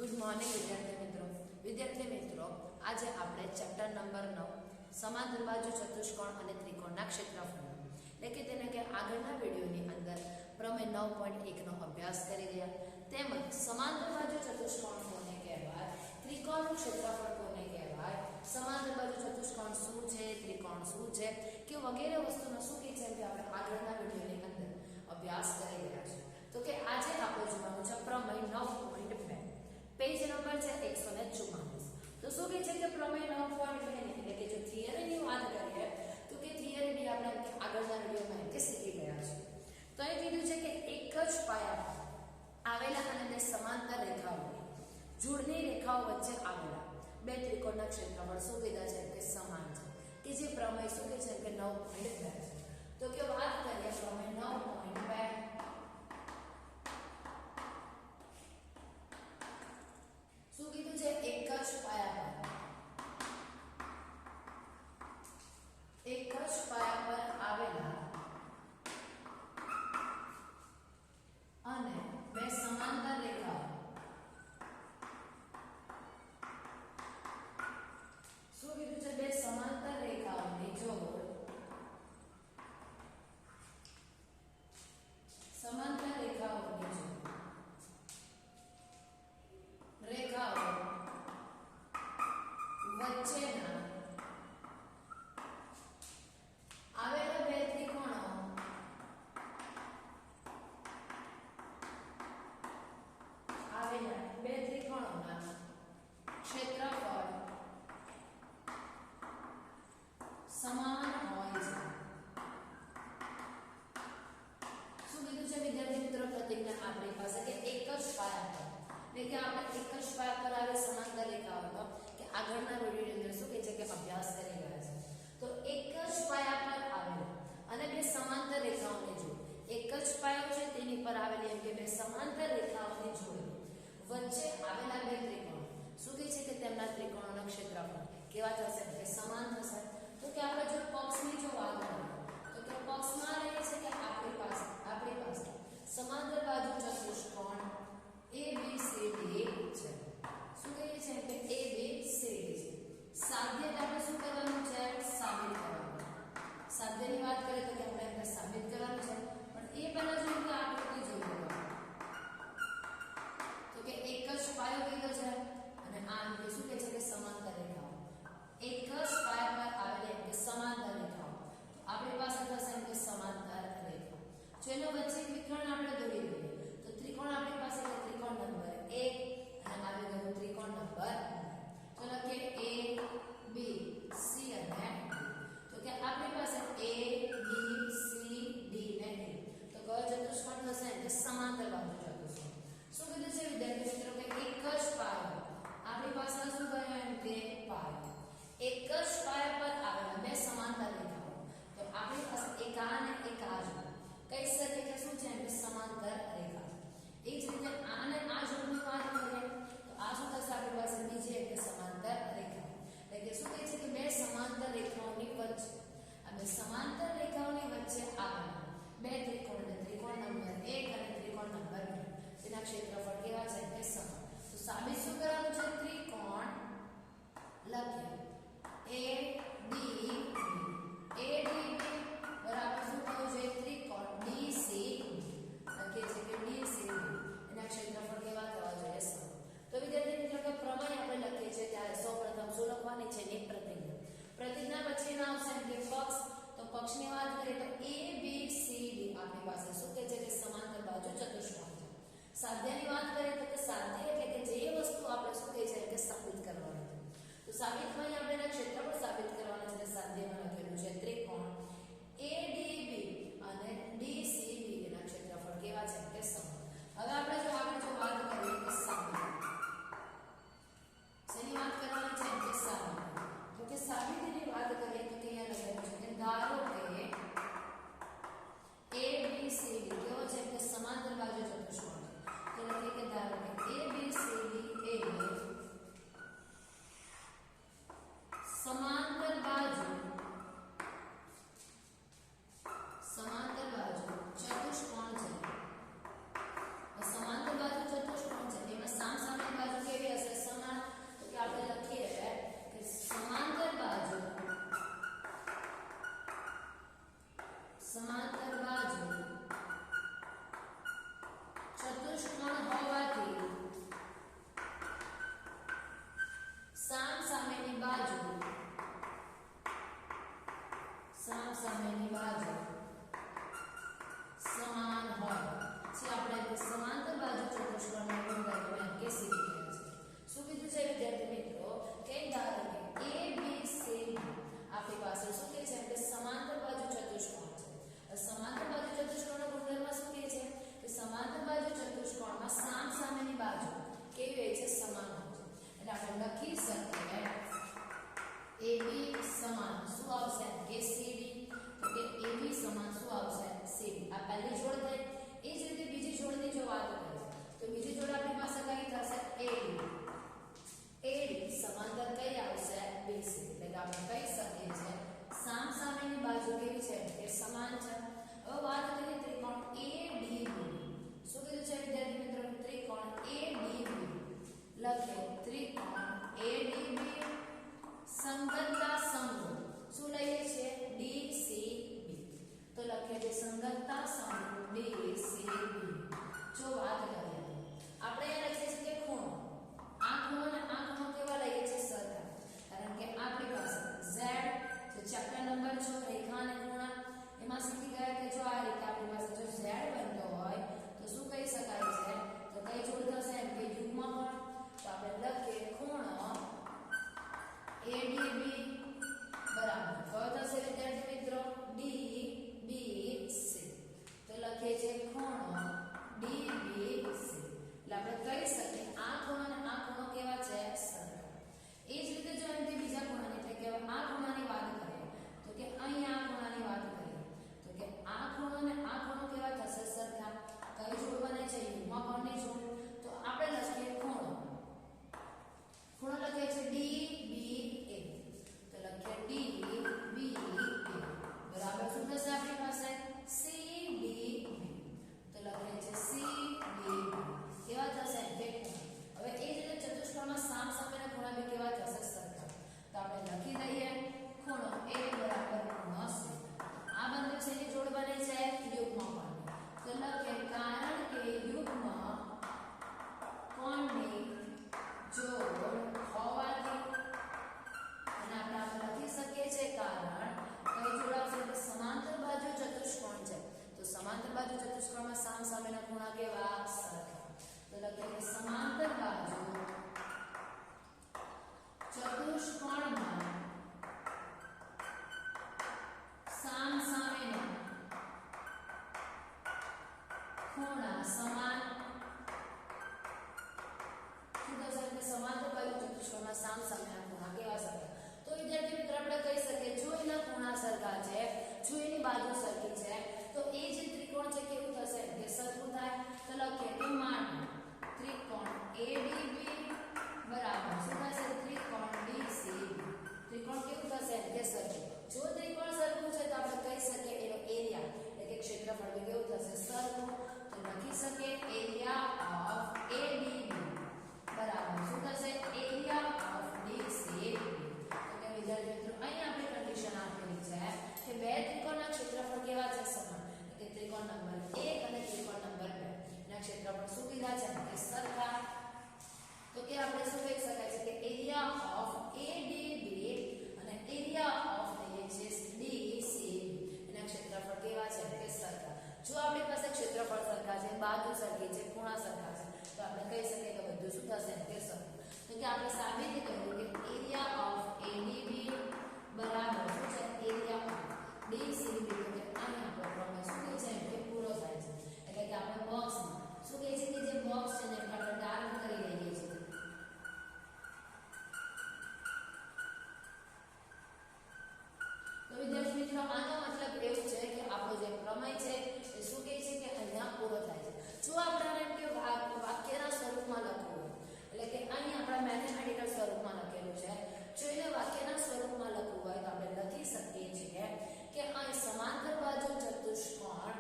Good morning વિદ્યાર્થી મિત્રો આજે આપણે ચેપ્ટર નંબર 9 સમાંતર બાજુ ચતુષ્કોણ અને ત્રિકોણના ક્ષેત્રફળ એટલે કે તેને કે આગળના વિડિયોની અંદર પ્રમેય 9.1 નો અભ્યાસ કરી રહ્યા તેમજ સમાંતર બાજુ ચતુષ્કોણ કોને કહેવાય, ત્રિકોણનું ક્ષેત્રફળ કોને કહેવાય, સમાંતર બાજુ ચતુષ્કોણ શું છે, ત્રિકોણ શું છે કે વગેરે વસ્તુનો શું કે છે કે આપણે આગળના વિડિયોની અંદર અભ્યાસ કરી રહ્યા છે. તો કે આજે આપણે જોવાનું છે પ્રમેય 9.2 પેજ નંબર છે 144. તો શું કહે છે કે પ્રમેય 9.2 એટલે કે જો થિયરીની વાત કરીએ તો કે થિયરીની આપણે આગળના વિડિયોમાં કે શીખી ગયા છે. તો એ કીધું છે કે એક જ પાયા પર આવેલા અને બે સમાંતર રેખાઓ જોડની રેખાઓ વચ્ચે આવેલા બે ત્રિકોણના ક્ષેત્રફળ શું કીધા છે કે સમાન છે, કે જે પ્રમેય શું કહે છે કે 9.2 છે. તો કે વાત કરીએ પ્રમેય 9.2 શું કીધું છે એક જ પાયા પર આવેલા અને બે સમાંતર રેખાઓ શું કીધું છે બે સમાંતર રેખાઓની જોડ સમાંતર રેખાઓની જોડ રેખાઓ વચ્ચેના આવેલા બે ત્રિકોણો ત્રિકોણોના ક્ષેત્રફળ સમાન હોય છે. શું કીધું છે વિદ્યાર્થી મિત્રો પ્રતિજ્ઞા આપણી પાસે કે એક જ પાયા પર એટલે કે આપણે એક જ પાયા પર આવે સમાંતર રેખાઓનો કે આગળના વિડિયોની અંદર શું કહે છે કે અભ્યાસ કરી રહ્યા છે. તો એક જ પાયા પર આવેલા અને બે સમાંતર રેખાઓની જોડ એક જ પાયો છે તેની પર આવેલી એમ કે બે સમાંતર રેખાઓની જોડ વચ્ચે આવેલા બે ત્રિકોણ શું કહે છે કે તેમના ત્રિકોણોના ક્ષેત્રફળ કેવા થશે કે સમાન થશે. તો કે આપણે જો પક્ષની જો વાત કરીએ તો કે પક્ષમાં રહે છે કે આપણી પાસે સમાંતર બાજુ ચતુષ્કોણ ABCD છે. શું કહીએ છીએ કે ABCD છે. સાધ્યતા આપણે શું કરવાનું છે સાબિત કરવાનું. સાધ્યની વાત કરીએ તો કે આપણે સાબિત કરવાનું છે પણ એ પહેલા જોઈએ કે આકૃતિ જોઈએ તો કે એક જ પાયો કીધો છે અને આ રીતે શું કહે છે કે સમાંતર રેખાઓ એક જ પાયા પર આવેલી કે સમાંતર રેખાઓ આપણી પાસે થશે એમ કે સમાંતર રેખા. જો એનો વચ્ચે વિકર્ણ આપણે દોરી દઈએ તો ત્રિકોણ આપણી પાસે છે ત્રિકોણ નંબર 1 અને આવી ગયું ત્રિકોણ નંબર 2. તો લખીએ A B C અને D. તો કે આપણી પાસે A B C D ને E. તો કયો ચતુષ્કોણ થશે કે સમાંતર બાજુ ચતુષ્કોણ. શું કીધું છે વિદ્યાર્થી મિત્રો કે એક જ પાયો આપણી પાસે શું કહ્યું એમ કે પાયો એક જ પાયા પર આવેલા બે સમાંતર રેખાઓ. તો આપણી પાસે એક આ અને એક આ જોડ કઈ શકે કે શું છે કે સમાંતર રેખા. એ જ રીતે આ અને આ જોડની વાત કરીએ તો આ શું થશે આપણી પાસે બીજી એક સમાંતર રેખા. એટલે કે શું કહે છે કે બે સમાંતર રેખાઓની વચ્ચે અને સમાંતર રેખાઓની વચ્ચે આવેલા બે ત્રિકોણ ત્રિકોણ નંબર 1 અને ત્રિકોણ નંબર 2 તેના ક્ષેત્રફળ કેવા છે કે સમાન. તો સાબિત શું કરવાનું છે ત્રિકોણ લખીએ ADB બરાબર શું થવું જોઈએ ત્રિકોણ DCB લખીએ છીએ કે DCB એના ક્ષેત્રફળ કેવા થવા જોઈએ સમાન. તો વિદ્યાર્થી મિત્રો કે પ્રમેય આપણે લખીએ છીએ ત્યારે સૌપ્રથમ શું લખવાની છે ની પ્રતિજ્ઞા. પ્રતિજ્ઞા પછી ના આવશે કે પક્ષ. તો પક્ષની વાત કરીએ તો ABCD આપણી પાસે શું કહે છે કે સમાંતર બાજુ ચતુષ્કોણ છે. સાધ્યની વાત કરીએ તો કે સાધ્ય એટલે કે જે વસ્તુ આપણે શું કહે છે કે સાબિત કરવાની છે. તો સાબિતમાં આપણે એના ક્ષેત્રફળ સાબિત કરવાના છે. સાધ્યમાં લખેલું છે ત્રિકોણ ADB અને DCB એના ક્ષેત્રફળ કેવા છે કે સમાન. હવે આપણે જો વાત કરીએ કે સાબિત શેની વાત કરવાની છે કે સાબિત. તો કે સાબિતની વાત કરીએ તો કે અહીંયા લખેલું છે કે ધારો કે ABCD કેવો છે કે સમાંતર બાજુ ચતુષ્કોણ છે. તો આપણે લખી શકીએ AB સમાન શું આવશે કે CD, તો કે AB સમાન શું આવશે CD. આ પહેલી જોડ થઈ. એ જ રીતે બીજી જોડની જો વાત કરીએ તો બીજી જોડ આપણી પાસે કઈ થશે AD સમાંતર કઈ આવશે BC. એટલે કે આપણે કહી શકીએ છીએ સામસામેની બાજુ કેવી છે કે સમાન છે. હવે વાત કરીએ ત્રિકોણ ADB. શું કીધું છે વિદ્યાર્થી મિત્રો? ત્રિકોણ ADB. લખે ત્રિકોણ ADB સંગતતા સમૂહ શું લઈએ છીએ DCB. તો લખીએ છીએ સંગતતા સમૂહ DCB. જો વાત કરીએ આપણે અહીંયા લખીએ છીએ કે ખૂણો. આ ખૂણો અને આ ખૂણો કેવા લઈએ છીએ સરખા. કારણ કે આપણી પાસે Z જે ચેપ્ટર નંબર 6 રેખા અને ખૂણા એમાં શીખી ગયા કે જો આ રીતે આપણી પાસે જો Z બનતો હોય તો શું કહી શકાય છે તો કઈ જોડ થશે એમ કે યુગ્મકોણ. તો આપણે લખીએ ખૂણો ADB બરાબર કયો થશે વિદ્યાર્થી મિત્રો DBC. તો લખીએ છીએ ખૂણો DBC. એટલે આપણે કહી શકીએ આ ખૂણો અને આ ખૂણો કેવા છે સરખા. એ જ રીતે જો એમથી બીજા ખૂણાની એટલે કે આ ખૂણાની વાત કરીએ તો કે અહીંયા આ ખૂણાની વાત કરીએ તો કે આ ખૂણો અને આ ખૂણો કેવા થશે સરખા. કઈ જોડ બને છે યુગ્મકોણની જોડ. તો આપણે લખીએ ખૂણો લખીએ છીએ DBA. તો લખીએ DBA બરાબર શું થશે આપણી પાસે CDB. તો લખીએ છીએ CDB કેવા થશે બે ખૂણા. હવે એ જ રીતે ચતુષ્કોણમાં સામસામેના ખૂણા બી કેવા થશે સરખા. તો આપણે લખી દઈએ ખૂણો A બરાબર ખૂણો C. આ બંને શેની જોડ બને છે યુગ્મકોણની. તો લખીએ કારણ કે યુગ્મકોણની જોડ હોવાથી અને આપણે લખી શકીએ છીએ કારણ કઈ જોડ આવશે કે સમાંતર બાજુ ચતુષ્કોણ છે. તો સમાંતર બાજુ ચતુષ્કોણમાં સામસામેના ખૂણા કેવા સરખા. તો લખીએ કે સમાંતર બાજુ ચતુષ્કોણમાં સામસામેના ખૂણા સમાન. સમાંતર બાજુ ચતુષ્કોણમાં સામસામેના ખૂણા કેવા સરખા. તો વિદ્યાર્થી મિત્રો આપણે કહી શકીએ જો એના ખૂણા સરખા છે જો એની બાજુ સરખી છે તો એ જે ત્રિકોણ છે કેવું થશે કે સરખું થાય. તો લખીએ કે માનો ત્રિકોણ ADB બરાબર શું થશે ત્રિકોણ DCB. ત્રિકોણ કેવું થશે કે સરખું. જો ત્રિકોણ સરખું છે તો આપણે કહી શકીએ એનો એરિયા એટલે કે ક્ષેત્રફળ કેવું થશે સરખું. તો લખી શકીએ એરિયા ઓફ ADB બરાબર શું થશે એરિયા ઓફ DCB. તો કે વિદ્યાર્થી મિત્રો અહીં આપણે કન્ડિશન આપેલી છે કે બે ત્રિકોણના ક્ષેત્રફળ કેવા છે સમાન. કે ત્રિકોણ નંબર 1 અને ત્રિકોણ નંબર 2 ના ક્ષેત્રફળ શું કીધા છે કે સરખા. તો કે આપણે શું કહી શકાય છે કે એરિયા ઓફ ADB અને એરિયા ઓફ DCB એના ક્ષેત્રફળ કેવા છે કે સરખા. જો આપણી પાસે ક્ષેત્રફળ સરખા છે બાજુ સરખી છે ખૂણા સરખા છે તો આપણે કહી શકીએ કે બધું શું થશે કે સરખું. તો કે આપણે સાબિત કર્યું કે એરિયા ઓફ ADB બરાબર શું છે એરિયા ઓફ DCB. તો કે અહીં આપણો પ્રમેય શું કહે છે કે પૂરો થાય છે. એટલે કે આપણે બોક્સમાં શું કહે છે કે જે બોક્સ છે ને આપણે ડાર્ક કરી લઈએ છીએ. તો વિદ્યાર્થી મિત્રો આનો મતલબ એવું છે કે આપણો જે પ્રમેય છે એ શું કહે છે કે અહીંયા પૂરો થાય છે. જો આપણે એમ કે વાક્યના સ્વરૂપમાં લખવું હોય એટલે કે અહીં આપણા મેથેમેટિકલ સ્વરૂપમાં લખેલું છે જો એને વાક્યના સ્વરૂપમાં લખવું હોય તો આપણે લખી શકીએ છીએ કે અહીં સમાંતર બાજુ ચતુષ્કોણ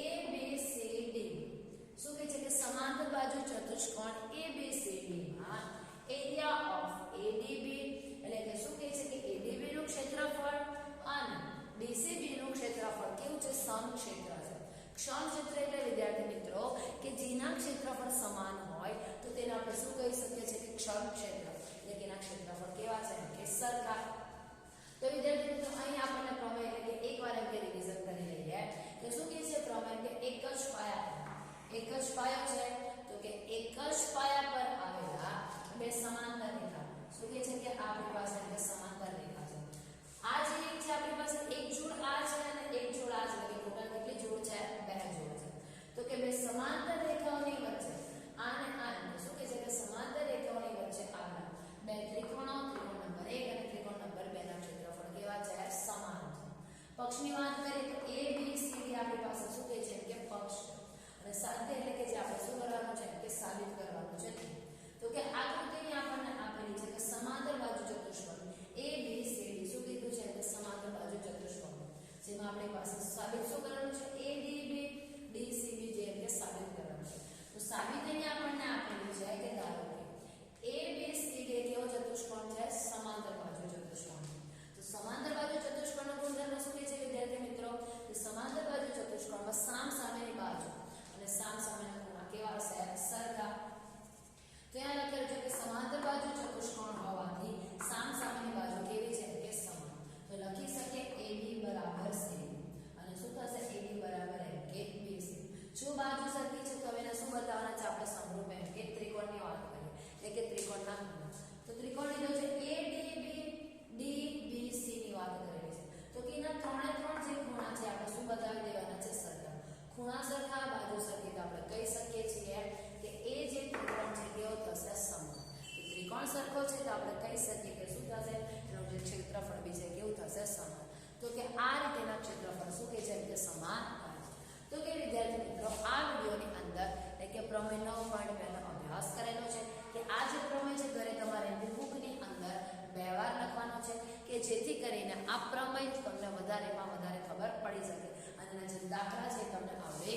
ABCD શું કહે છે કે સમાંતર બાજુ ચતુષ્કોણ ABCD માં એરિયા ઓફ ADB એટલે કે શું કહે છે કે ADB નું ક્ષેત્રફળ અને DCB નું ક્ષેત્રફળ કેવું છે સમક્ષેત્ર છે. સમક્ષેત્ર એટલે વિદ્યાર્થી મિત્રો કે જેના ક્ષેત્રફળ સમાન હોય તો તેને આપણે શું કહી શકીએ છીએ કે સમક્ષેત્ર એટલે કે એના ક્ષેત્રફળ કેવા છે કે સરખા. તો વિદ્યાર્થી મિત્રો અહીં આપણને પ્રમેય એટલે કે એકવાર એમ કે રિવિઝન કરી લઈએ કે શું કહે છે પ્રમેય કે એક જ પાયો છે તો કે એક જ પાયા પર આવેલા બે સમાંતર રેખા શું કહે છે કે આપણી પાસે બે સમાંતર રેખા છે. આ જે એક છે આપણી પાસે એક જોડ આ છે અને એક જોડ આ છે. કે ટોટલ કેટલી જોડ છે બે જોડ છે. તો કે બે સમાંતર રેખાઓની વચ્ચે કહી શકીએ કે શું થશે, એનું જે ક્ષેત્રફળ બી છે કેવું થશે, સમાન. તો કે આ રીતેના ક્ષેત્રફળ શું કહે છે કે સમાન થાય છે. તો કે વિદ્યાર્થી મિત્રો આ વિડીયોની અંદર એટલે કે પ્રમેય 9.2 નો અભ્યાસ કરેલો છે કે આ જે પ્રમેય છે ઘરે તમારે બુકની અંદર 2 વાર લખવાનો છે કે જેથી કરીને આ પ્રમેય તમને વધારેમાં વધારે ખબર પડી શકે અને જે દાખલા છે તમને આવડે